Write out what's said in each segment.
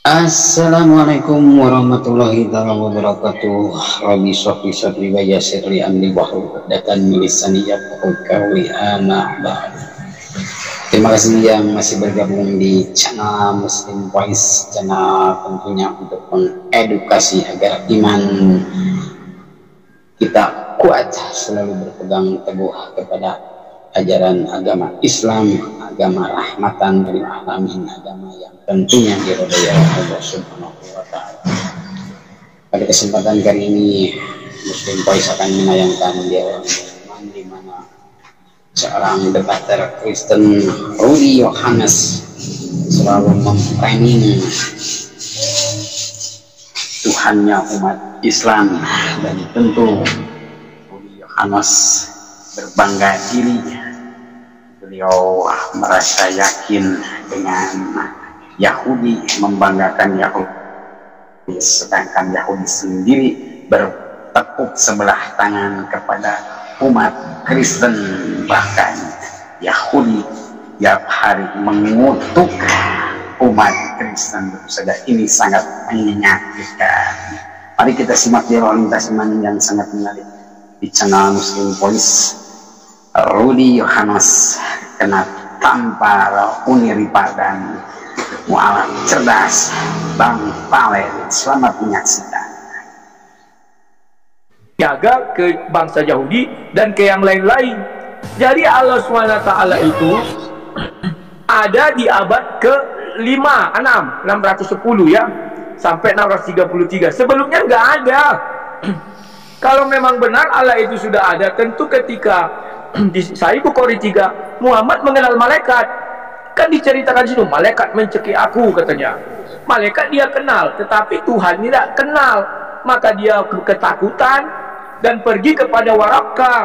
Assalamualaikum warahmatullahi wabarakatuh. Rabbi shrah sadri wa yassir li amri wahlul 'uqdatam min lisani yafqahu qawli. Amma ba'du. Terima kasih yang masih bergabung di channel Muslim Voice, channel tentunya untuk mengedukasi agar iman kita kuat, selalu berpegang teguh kepada ajaran agama Islam, agama rahmatan lil alamin, agama yang tentunya diridhai Allah Subhanahu wa taala. Pada kesempatan kali ini Muslim Voice akan menayangkan dialog di mana seorang debater Kristen, Rudy Yohanes, selalu memframing Tuhannya umat Islam, dan tentu Rudy Yohanes berbangga diri. Beliau merasa yakin dengan Yahudi, membanggakan Yahudi, sedangkan Yahudi sendiri bertepuk sebelah tangan kepada umat Kristen. Bahkan Yahudi tiap hari mengutuk umat Kristen. Tentu saja ini sangat menyakitkan. Mari kita simak dialog lintas iman yang sangat menarik di channel Muslim Voice. Rudy Yohanes kena tampar Uniripa dan mualaf cerdas Bang Palen. Selamat menyaksikan. Jaga ke bangsa Yahudi dan ke yang lain-lain. Jadi Allah SWT itu ada di abad ke-5, 610 ya, sampai 633. Sebelumnya nggak ada. Kalau memang benar Allah itu sudah ada, tentu ketika di Sahih Bukhari 3 Muhammad mengenal malaikat, kan diceritakan di situ malaikat mencekik aku, katanya. Malaikat dia kenal, tetapi Tuhan tidak kenal, maka dia ketakutan dan pergi kepada Waraka.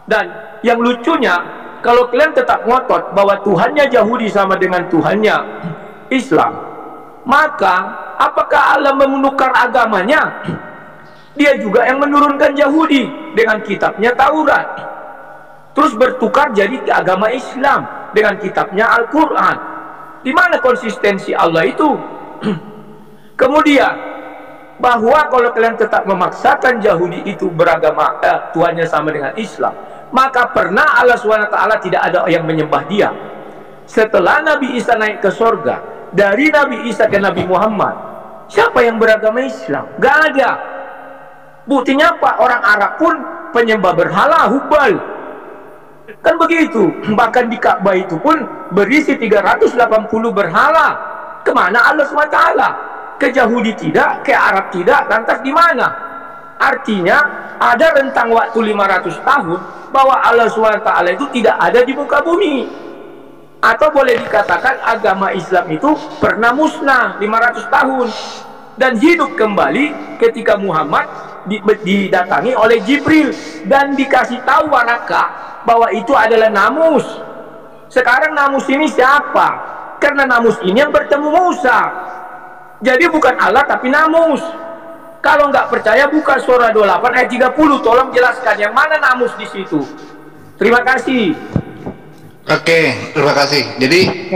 Dan yang lucunya, kalau kalian tetap ngotot bahwa Tuhannya Yahudi sama dengan Tuhannya Islam, maka apakah Allah menukar agamanya? Dia juga yang menurunkan Yahudi dengan kitabnya Taurat, terus bertukar jadi agama Islam dengan kitabnya Al-Quran. Di mana konsistensi Allah itu? Kemudian, bahwa kalau kalian tetap memaksakan Yahudi itu beragama Tuhannya sama dengan Islam, maka pernah Allah SWT tidak ada yang menyembah dia. Setelah Nabi Isa naik ke sorga, dari Nabi Isa ke Nabi Muhammad, siapa yang beragama Islam? Gak ada. Buktinya apa? Orang Arab pun penyembah berhala, Hubal. Kan begitu. Bahkan di Ka'bah itu pun berisi 380 berhala. Kemana Allah SWT? Ke Yahudi tidak, ke Arab tidak, lantas di mana? Artinya ada rentang waktu 500 tahun bahwa Allah SWT itu tidak ada di muka bumi. Atau boleh dikatakan agama Islam itu pernah musnah 500 tahun dan hidup kembali ketika Muhammad didatangi oleh Jibril dan dikasih tahu Waraka bahwa itu adalah namus. Sekarang namus ini siapa? Karena namus ini yang bertemu Musa. Jadi bukan Allah tapi namus. Kalau nggak percaya buka surah 28 ayat 30, tolong jelaskan yang mana namus di situ. Terima kasih. Oke, terima kasih. Jadi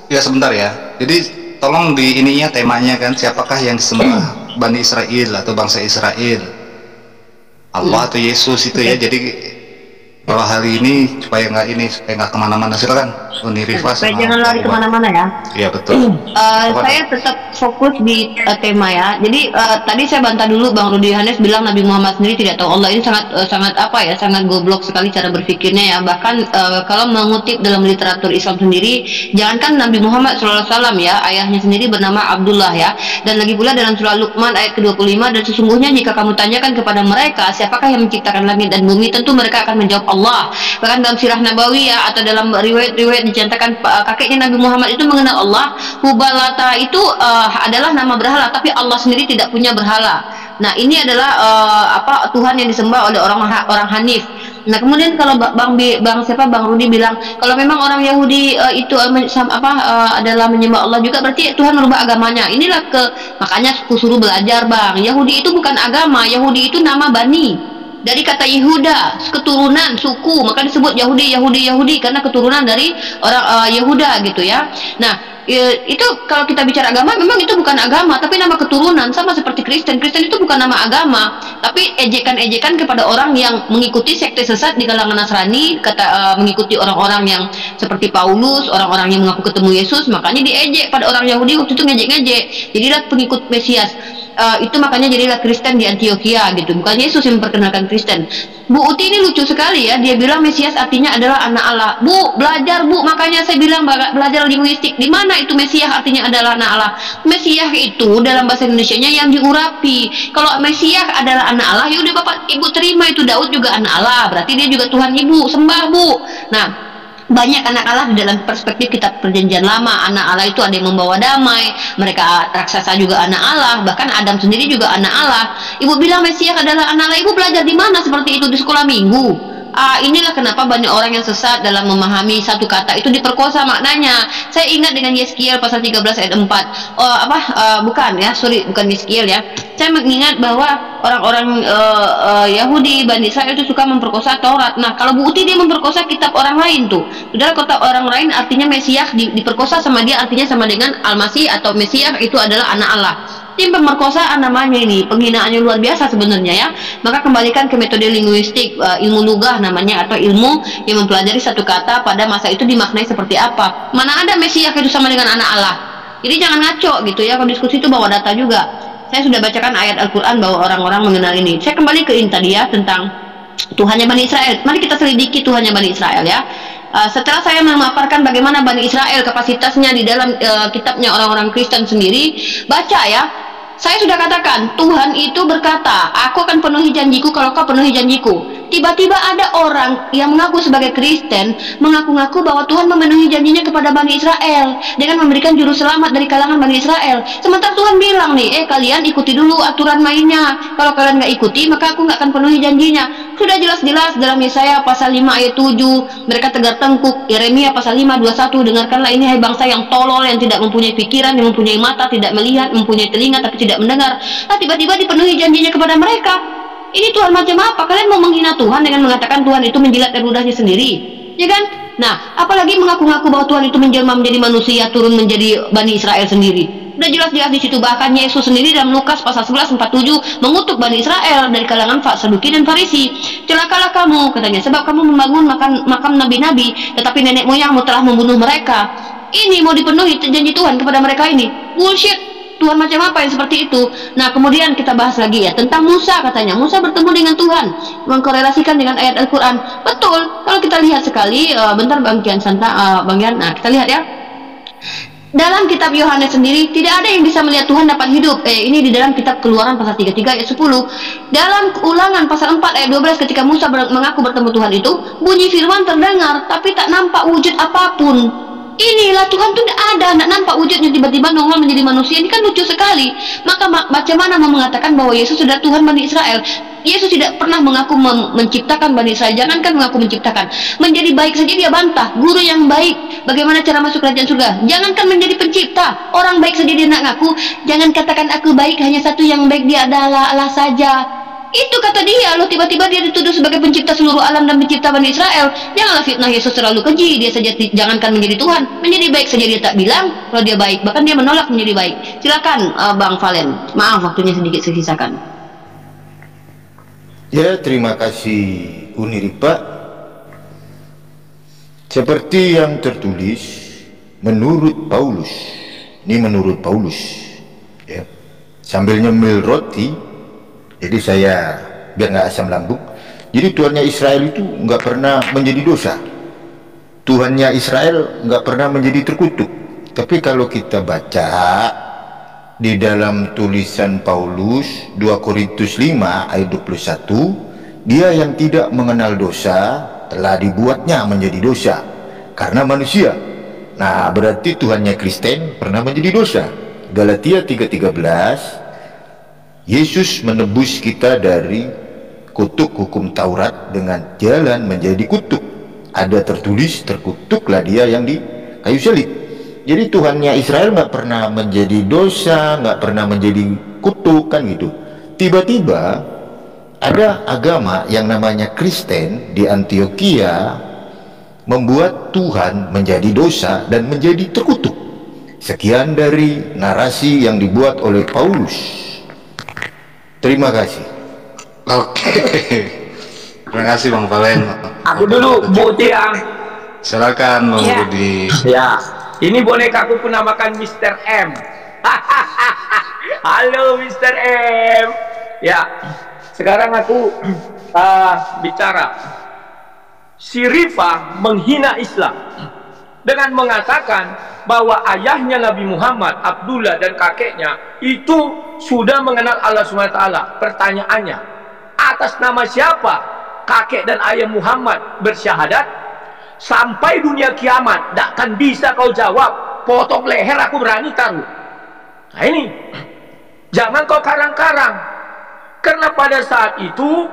ya sebentar ya. Jadi tolong di ininya temanya kan, siapakah yang disembah Bani Israel atau bangsa Israel, Allah atau Yesus itu ya. Jadi kalau hari ini supaya nggak kemana-mana, silakan Unirifa. Supaya jangan lari kemana-mana ya. Iya betul. Saya tetap fokus di tema ya. Jadi tadi saya bantah dulu Bang Rudy Yohanes bilang Nabi Muhammad sendiri tidak tahu Allah. Ini sangat apa ya, sangat goblok sekali cara berpikirnya ya. Bahkan kalau mengutip dalam literatur Islam sendiri, jangankan Nabi Muhammad SAW ya, ayahnya sendiri bernama Abdullah ya. Dan lagi pula dalam surah Luqman ayat ke-25, dan sesungguhnya jika kamu tanyakan kepada mereka siapakah yang menciptakan langit dan bumi, tentu mereka akan menjawab Allah. Bahkan dalam sirah Nabawi ya, atau dalam riwayat-riwayat diceritakan kakeknya Nabi Muhammad itu mengenal Allah. Hubalata itu adalah nama berhala, tapi Allah sendiri tidak punya berhala. Nah ini adalah Tuhan yang disembah oleh orang Hanif. Nah kemudian kalau Bang Rudy bilang kalau memang orang Yahudi itu adalah menyembah Allah juga, berarti Tuhan merubah agamanya. Inilah makanya aku suruh belajar Bang. Yahudi itu bukan agama, Yahudi itu nama bani. Dari kata Yehuda, keturunan suku, maka disebut Yahudi karena keturunan dari orang Yehuda gitu ya. Nah, itu kalau kita bicara agama, memang itu bukan agama, tapi nama keturunan, sama seperti Kristen. Kristen itu bukan nama agama, tapi ejekan-ejekan kepada orang yang mengikuti sekte sesat di kalangan Nasrani, mengikuti orang-orang yang seperti Paulus, orang-orang yang mengaku ketemu Yesus, makanya diejek pada orang Yahudi waktu itu, ngejek-ngejek. Jadilah pengikut Mesias. Itu makanya jadilah Kristen di Antioquia gitu. Bukan Yesus yang memperkenalkan Kristen. Bu Uti ini lucu sekali ya. Dia bilang Mesias artinya adalah anak Allah. Bu, belajar Bu. Makanya saya bilang belajar linguistik. Di mana itu Mesias artinya adalah anak Allah? Mesias itu dalam bahasa Indonesianya yang diurapi. Kalau Mesias adalah anak Allah, ya udah Bapak Ibu terima itu, Daud juga anak Allah. Berarti dia juga Tuhan Ibu, sembah Bu. Nah, banyak anak Allah di dalam perspektif kitab perjanjian lama. Anak Allah itu ada yang membawa damai, mereka raksasa juga anak Allah, bahkan Adam sendiri juga anak Allah. Ibu bilang Mesias adalah anak Allah, ibu belajar di mana seperti itu? Di sekolah minggu. Inilah kenapa banyak orang yang sesat dalam memahami satu kata itu diperkosa maknanya. Saya ingat dengan Yeskiel pasal 13 ayat 4. Bukan ya, bukan Yeskiel ya. Saya mengingat bahwa orang-orang Yahudi, Bani Israel itu suka memperkosa Taurat. Nah, kalau Bu Uti dia memperkosa kitab orang lain tuh. Saudara, kitab orang lain artinya Mesias diperkosa sama dia, artinya sama dengan Al-Masih atau Mesias itu adalah anak Allah. Ini pemerkosaan namanya, ini penghinaan yang luar biasa sebenarnya ya. Maka kembalikan ke metode linguistik, ilmu lugah namanya, atau ilmu yang mempelajari satu kata pada masa itu dimaknai seperti apa. Mana ada Mesias itu sama dengan anak Allah. Jadi jangan ngaco gitu ya, kalau diskusi itu bawa data juga. Saya sudah bacakan ayat Al-Quran bahwa orang-orang mengenal ini. Saya kembali ke ini tadi ya, tentang Tuhannya Bani Israel. Mari kita selidiki Tuhannya Bani Israel ya. Setelah saya memaparkan bagaimana Bani Israel kapasitasnya di dalam kitabnya orang-orang Kristen sendiri, baca ya. Saya sudah katakan, Tuhan itu berkata, aku akan penuhi janjiku kalau kau penuhi janjiku. Tiba-tiba ada orang yang mengaku sebagai Kristen, mengaku-ngaku bahwa Tuhan memenuhi janjinya kepada Bani Israel dengan memberikan juru selamat dari kalangan Bani Israel. Sementara Tuhan bilang nih, kalian ikuti dulu aturan mainnya. Kalau kalian nggak ikuti, maka aku nggak akan penuhi janjinya. Sudah jelas-jelas dalam Yesaya pasal 5 ayat 7, mereka tegar tengkuk. Yeremia pasal 5 21, dengarkanlah ini hai bangsa yang tolol, yang tidak mempunyai pikiran, yang mempunyai mata, tidak melihat, mempunyai telinga tapi tidak mendengar. Nah, tiba-tiba dipenuhi janjinya kepada mereka. Ini Tuhan macam apa? Kalian mau menghina Tuhan dengan mengatakan Tuhan itu menjilat ludahnya sendiri, ya kan? Nah, apalagi mengaku-ngaku bahwa Tuhan itu menjelma menjadi manusia, turun menjadi Bani Israel sendiri. Udah jelas-jelas di situ. Bahkan Yesus sendiri dalam Lukas pasal 11:47 mengutuk Bani Israel dari kalangan Saduki dan Farisi. Celakalah kamu, katanya, sebab kamu membangun makam nabi-nabi, tetapi nenek moyangmu telah membunuh mereka. Ini mau dipenuhi janji Tuhan kepada mereka ini? Bullshit. Tuhan macam apa yang seperti itu? Nah, kemudian kita bahas lagi ya tentang Musa. Katanya Musa bertemu dengan Tuhan, mengkorelasikan dengan ayat Al-Quran. Betul, kalau kita lihat sekali, bentar Bang Kian Bang Kian, nah kita lihat ya. Dalam kitab Yohanes sendiri tidak ada yang bisa melihat Tuhan dapat hidup. Ini di dalam kitab Keluaran pasal 33 ayat 10. Dalam Ulangan pasal 4 ayat 12, ketika Musa mengaku bertemu Tuhan itu, bunyi firman terdengar tapi tak nampak wujud apapun. Inilah Tuhan itu tidak ada, tidak nampak wujudnya, tiba-tiba nongol menjadi manusia. Ini kan lucu sekali. Maka macam mana mau mengatakan bahwa Yesus sudah Tuhan Bani Israel? Yesus tidak pernah mengaku menciptakan Bani Israel. Jangankan mengaku menciptakan, menjadi baik saja dia bantah. Guru yang baik, bagaimana cara masuk kerajaan surga? Jangankan menjadi pencipta, orang baik saja dia nak ngaku. Jangan katakan aku baik, hanya satu yang baik, dia adalah Allah saja. Itu kata dia, loh, tiba-tiba dia dituduh sebagai pencipta seluruh alam dan pencipta Bani Israel. Janganlah fitnah Yesus terlalu keji. Dia saja jangankan menjadi Tuhan, menjadi baik saja dia tak bilang kalau dia baik. Bahkan dia menolak menjadi baik. Silakan Bang Valen. Maaf waktunya sedikit saya sisakan. Ya, terima kasih Uniripa. Seperti yang tertulis menurut Paulus. Ini menurut Paulus ya. Sambil nyemil roti, jadi saya biar nggak asam lambung. Jadi Tuhannya Israel itu nggak pernah menjadi dosa. Tuhannya Israel nggak pernah menjadi terkutuk. Tapi kalau kita baca di dalam tulisan Paulus 2 Korintus 5 ayat 21, dia yang tidak mengenal dosa telah dibuatnya menjadi dosa karena manusia. Nah, berarti Tuhannya Kristen pernah menjadi dosa. Galatia 3:13, Yesus menebus kita dari kutuk hukum Taurat dengan jalan menjadi kutuk. Ada tertulis, terkutuklah dia yang di kayu salib. Jadi Tuhannya Israel nggak pernah menjadi dosa, nggak pernah menjadi kutuk, kan gitu. Tiba-tiba ada agama yang namanya Kristen di Antioquia membuat Tuhan menjadi dosa dan menjadi terkutuk. Sekian dari narasi yang dibuat oleh Paulus. Terima kasih. Oke. Terima kasih Bang Valen. Aku dulu Bu Tiang. Silakan Bang Budi. Ya, ini bonekaku aku namakan Mr. M. Halo Mr. M. Ya, sekarang aku bicara. Si Rifah menghina Islam dengan mengatakan bahwa ayahnya Nabi Muhammad, Abdullah, dan kakeknya itu sudah mengenal Allah SWT. Pertanyaannya, atas nama siapa kakek dan ayah Muhammad bersyahadat? Sampai dunia kiamat tak akan bisa kau jawab. Potong leher aku berani taruh. Nah ini, jangan kau karang-karang, karena pada saat itu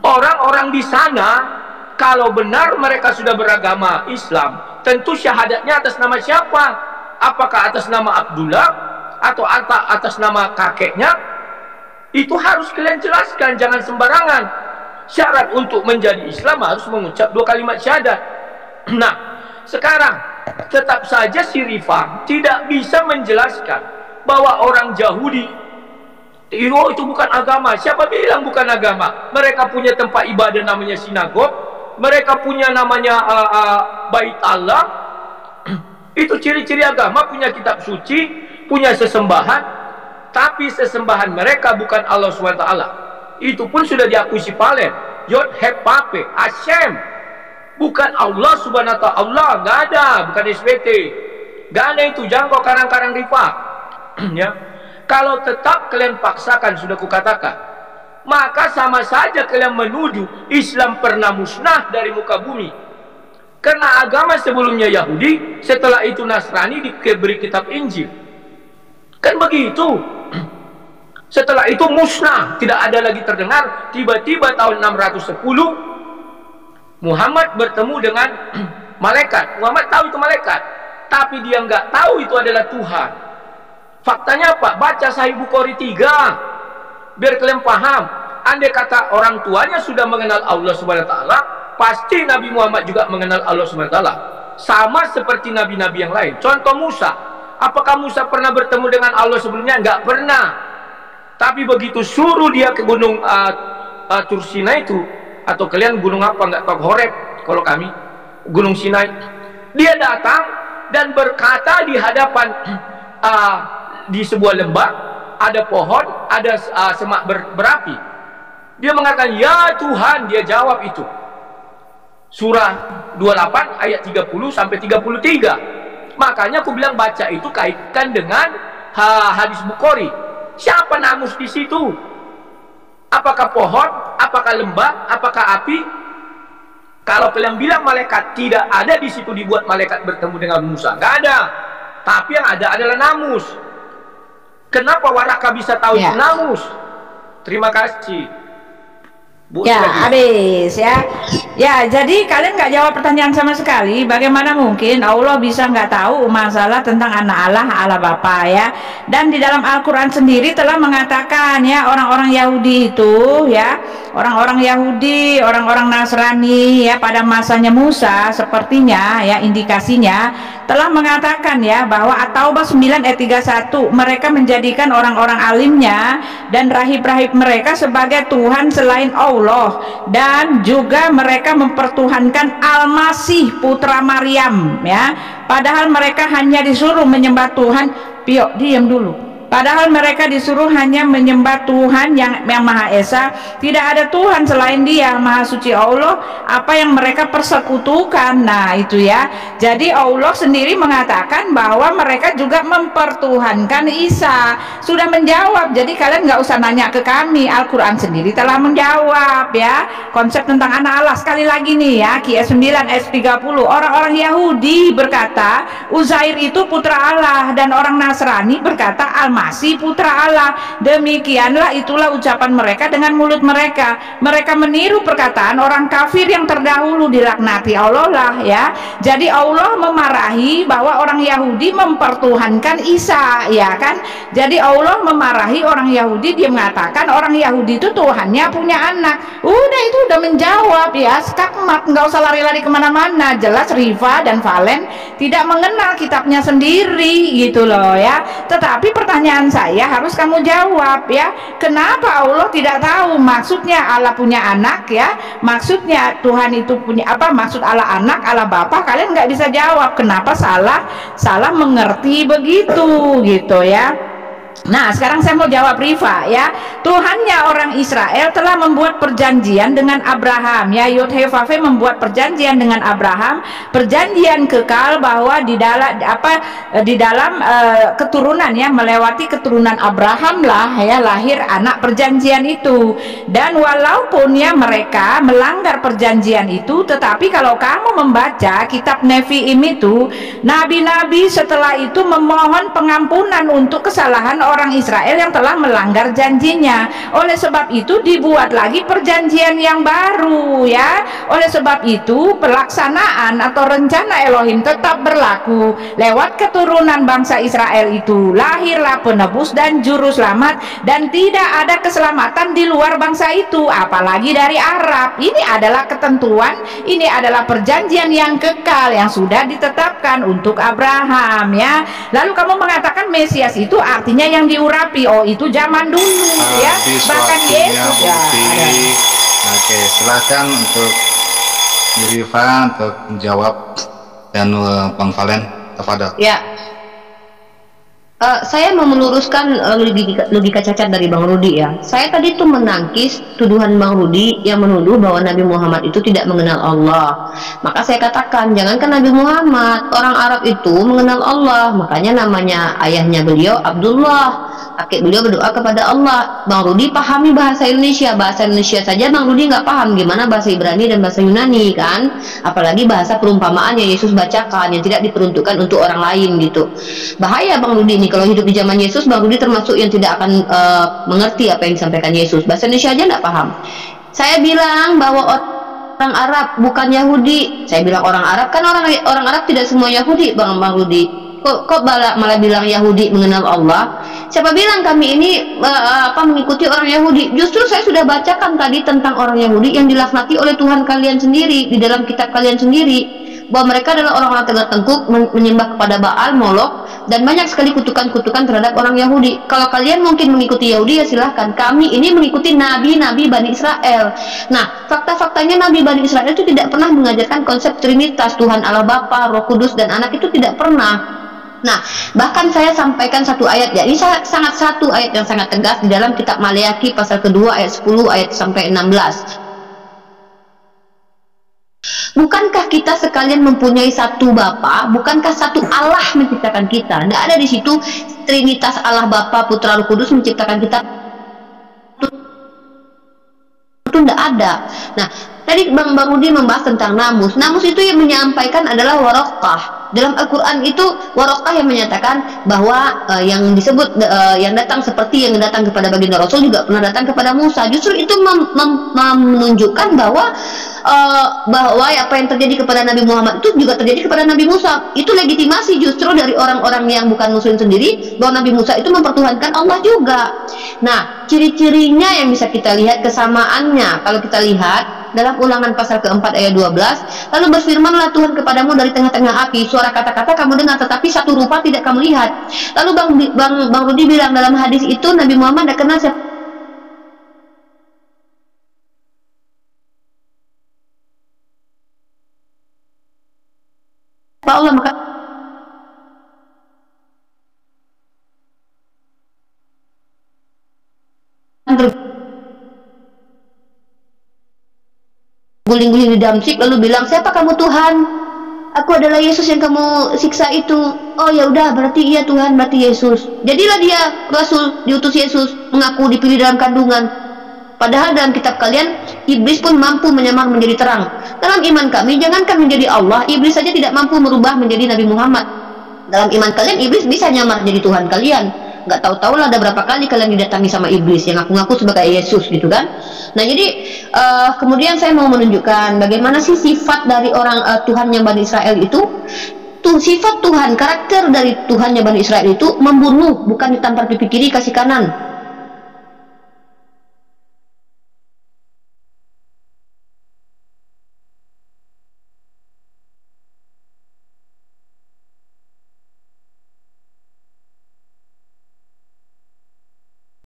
orang-orang di sana, kalau benar mereka sudah beragama Islam, tentu syahadatnya atas nama siapa? Apakah atas nama Abdullah atau atas nama kakeknya? Itu harus kalian jelaskan, jangan sembarangan. Syarat untuk menjadi Islam harus mengucap 2 kalimat syahadat. Nah, sekarang tetap saja si Rifah tidak bisa menjelaskan bahwa orang Yahudi itu bukan agama. Siapa bilang bukan agama? Mereka punya tempat ibadah namanya sinagog, mereka punya namanya Bait Allah. Itu ciri-ciri agama, punya kitab suci, punya sesembahan, tapi sesembahan mereka bukan Allah SWT. Itu pun sudah diakui si Palen, Yod Hep Pape, Hashem, bukan Allah Subhanahu wa ta'ala. Allah nggak ada, bukan SBT, nggak ada itu. Jangan kau karang-karang Rifah. Ya, kalau tetap kalian paksakan, sudah kukatakan, maka sama saja kalian menuduh Islam pernah musnah dari muka bumi. Karena agama sebelumnya Yahudi, setelah itu Nasrani, diberi kitab Injil. Kan begitu. Setelah itu musnah, tidak ada lagi terdengar. Tiba-tiba tahun 610 Muhammad bertemu dengan malaikat. Muhammad tahu itu malaikat, tapi dia nggak tahu itu adalah Tuhan. Faktanya apa? Baca Sahih Bukhari 3 biar kalian paham. Andai kata orang tuanya sudah mengenal Allah Subhanahu wa ta'ala, pasti Nabi Muhammad juga mengenal Allah Subhanahu wa ta'ala, sama seperti nabi-nabi yang lain. Contoh Musa. Apakah Musa pernah bertemu dengan Allah sebelumnya? Nggak pernah. Tapi begitu suruh dia ke gunung Tur Sinai itu, atau kalian gunung apa nggak tahu, Horeb kalau kami, gunung Sinai, dia datang dan berkata di hadapan di sebuah lembah, ada pohon, ada semak berapi. Dia mengatakan, ya Tuhan. Dia jawab itu. Surah 28 ayat 30 sampai 33. Makanya aku bilang baca itu kaitkan dengan hadis Bukhari. Siapa namus di situ? Apakah pohon? Apakah lembah? Apakah api? Kalau kalian bilang malaikat, tidak ada di situ dibuat malaikat bertemu dengan Musa. Nggak ada. Tapi yang ada adalah namus. Kenapa Waraka bisa tahu itu namus? Terima kasih. Bu, ya, habis ya. Ya, jadi kalian nggak jawab pertanyaan sama sekali. Bagaimana mungkin Allah bisa nggak tahu masalah tentang anak Allah, Allah Bapa ya? Dan di dalam Al-Quran sendiri telah mengatakan ya, orang-orang Yahudi itu ya, orang-orang Yahudi, orang-orang Nasrani ya, pada masanya Musa sepertinya ya, indikasinya telah mengatakan ya, bahwa At-Taubah 9 ayat 31, mereka menjadikan orang-orang alimnya dan rahib-rahib mereka sebagai Tuhan selain Allah, dan juga mereka mempertuhankan Al-Masih putra Maryam ya, padahal mereka hanya disuruh menyembah Tuhan. Pio, diam dulu. Padahal mereka disuruh hanya menyembah Tuhan yang Maha Esa. Tidak ada Tuhan selain Dia, Maha Suci Allah. Apa yang mereka persekutukan. Nah itu ya. Jadi Allah sendiri mengatakan bahwa mereka juga mempertuhankan Isa. Sudah menjawab. Jadi kalian nggak usah nanya ke kami. Al-Quran sendiri telah menjawab ya. Konsep tentang anak Allah. Sekali lagi nih ya, QS 9 ayat 30. Orang-orang Yahudi berkata Uzair itu putra Allah, dan orang Nasrani berkata Al-Masih Masih putra Allah. Demikianlah itulah ucapan mereka dengan mulut mereka. Mereka meniru perkataan orang kafir yang terdahulu, dilaknati Allah lah ya. Jadi Allah memarahi bahwa orang Yahudi mempertuhankan Isa, ya kan? Jadi Allah memarahi orang Yahudi, dia mengatakan orang Yahudi itu Tuhannya punya anak. Udah, itu udah menjawab ya, skakmat, nggak usah lari-lari kemana-mana. Jelas Riva dan Valen tidak mengenal kitabnya sendiri gitu loh ya. Tetapi pertanyaan saya harus kamu jawab ya, kenapa Allah tidak tahu maksudnya Allah punya anak ya, maksudnya Tuhan itu punya apa, maksud Allah anak, Allah Bapa, kalian nggak bisa jawab. Kenapa salah mengerti begitu gitu ya. Nah, sekarang saya mau jawab Riva ya. Tuhannya orang Israel telah membuat perjanjian dengan Abraham ya. Yud-Heh-Vav-Heh membuat perjanjian dengan Abraham, perjanjian kekal bahwa di dalam keturunan ya, melewati keturunan Abraham lah ya lahir anak perjanjian itu. Dan walaupun ya mereka melanggar perjanjian itu, tetapi kalau kamu membaca kitab Nevi'im itu, nabi-nabi setelah itu memohon pengampunan untuk kesalahan orang Israel yang telah melanggar janjinya. Oleh sebab itu dibuat lagi perjanjian yang baru ya. Oleh sebab itu pelaksanaan atau rencana Elohim tetap berlaku. Lewat keturunan bangsa Israel itu lahirlah penebus dan juru selamat, dan tidak ada keselamatan di luar bangsa itu, apalagi dari Arab. Ini adalah ketentuan, ini adalah perjanjian yang kekal yang sudah ditetapkan untuk Abraham ya. Lalu kamu mengatakan Mesias itu artinya yang diurapi. Oh, itu zaman dulu ya, bahkan Yesus ya. Oke, silakan untuk Riva untuk menjawab, dan Bang Valen, tafadhol. Ya, saya mau meluruskan logika cacat dari Bang Rudi ya. Saya tadi tuh menangkis tuduhan Bang Rudi yang menuduh bahwa Nabi Muhammad itu tidak mengenal Allah. Maka saya katakan, jangankan Nabi Muhammad, orang Arab itu mengenal Allah. Makanya namanya ayahnya beliau Abdullah, kakek beliau berdoa kepada Allah. Bang Rudi pahami bahasa Indonesia saja Bang Rudi nggak paham, gimana bahasa Ibrani dan bahasa Yunani kan? Apalagi bahasa perumpamaan yang Yesus bacakan yang tidak diperuntukkan untuk orang lain gitu. Bahaya Bang Rudi ini. Kalau hidup di zaman Yesus, Bang Rudi termasuk yang tidak akan mengerti apa yang disampaikan Yesus. Bahasa Indonesia aja nggak paham. Saya bilang bahwa orang Arab bukan Yahudi. Saya bilang orang Arab, kan orang Arab tidak semua Yahudi, Bang Rudi. Kok malah bilang Yahudi mengenal Allah? Siapa bilang kami ini mengikuti orang Yahudi? Justru saya sudah bacakan tadi tentang orang Yahudi yang dilaknati oleh Tuhan kalian sendiri di dalam kitab kalian sendiri, bahwa mereka adalah orang-orang tegak tengkuk, menyembah kepada Baal, Molok, dan banyak sekali kutukan-kutukan terhadap orang Yahudi. Kalau kalian mungkin mengikuti Yahudi ya silahkan. Kami ini mengikuti nabi-nabi Bani Israel. Nah, fakta-faktanya Nabi Bani Israel itu tidak pernah mengajarkan konsep Trinitas, Tuhan Allah Bapa, Roh Kudus, dan Anak, itu tidak pernah. Nah, bahkan saya sampaikan satu ayat ya, ini sangat satu ayat yang sangat tegas di dalam kitab Maleakhi pasal kedua ayat 10 ayat sampai 16. Bukankah kita sekalian mempunyai satu Bapa? Bukankah satu Allah menciptakan kita? Tidak ada di situ Trinitas Allah Bapa, Putra, Roh Kudus menciptakan kita. Itu tidak ada. Nah, tadi Bang Rudi membahas tentang namus. Namus itu yang menyampaikan adalah Waraqah. Dalam Al-Quran itu Waraqah yang menyatakan bahwa yang disebut yang datang seperti yang datang kepada baginda Rasul juga pernah datang kepada Musa. Justru itu menunjukkan bahwa apa yang terjadi kepada Nabi Muhammad itu juga terjadi kepada Nabi Musa. Itu legitimasi justru dari orang-orang yang bukan muslim sendiri, bahwa Nabi Musa itu mempertuhankan Allah juga. Nah, ciri-cirinya yang bisa kita lihat kesamaannya, kalau kita lihat dalam Ulangan pasal keempat ayat 12, lalu berfirmanlah Tuhan kepadamu dari tengah-tengah api, suara kata-kata kamu dengar tetapi satu rupa tidak kamu lihat. Lalu Bang Rudi bilang dalam hadis itu Nabi Muhammad tidak kenal siapa Allah, maka guling-guling di Damsyik lalu bilang, siapa kamu Tuhan? Aku adalah Yesus yang kamu siksa itu. Oh ya udah, berarti iya Tuhan, berarti Yesus. Jadilah dia Rasul, diutus Yesus, mengaku dipilih dalam kandungan. Padahal dalam kitab kalian iblis pun mampu menyamar menjadi terang. Dalam iman kami, jangankan menjadi Allah, iblis saja tidak mampu merubah menjadi Nabi Muhammad. Dalam iman kalian, iblis bisa nyamar jadi Tuhan kalian. nggak tahu-tahu lah ada berapa kali kalian didatangi sama iblis yang ngaku-ngaku sebagai Yesus gitu kan. Nah jadi kemudian saya mau menunjukkan bagaimana sih sifat dari orang Tuhannya Bani Israel itu. Sifat Tuhan, karakter dari Tuhannya Bani Israel itu membunuh, bukan ditampar pipi kiri kasih kanan.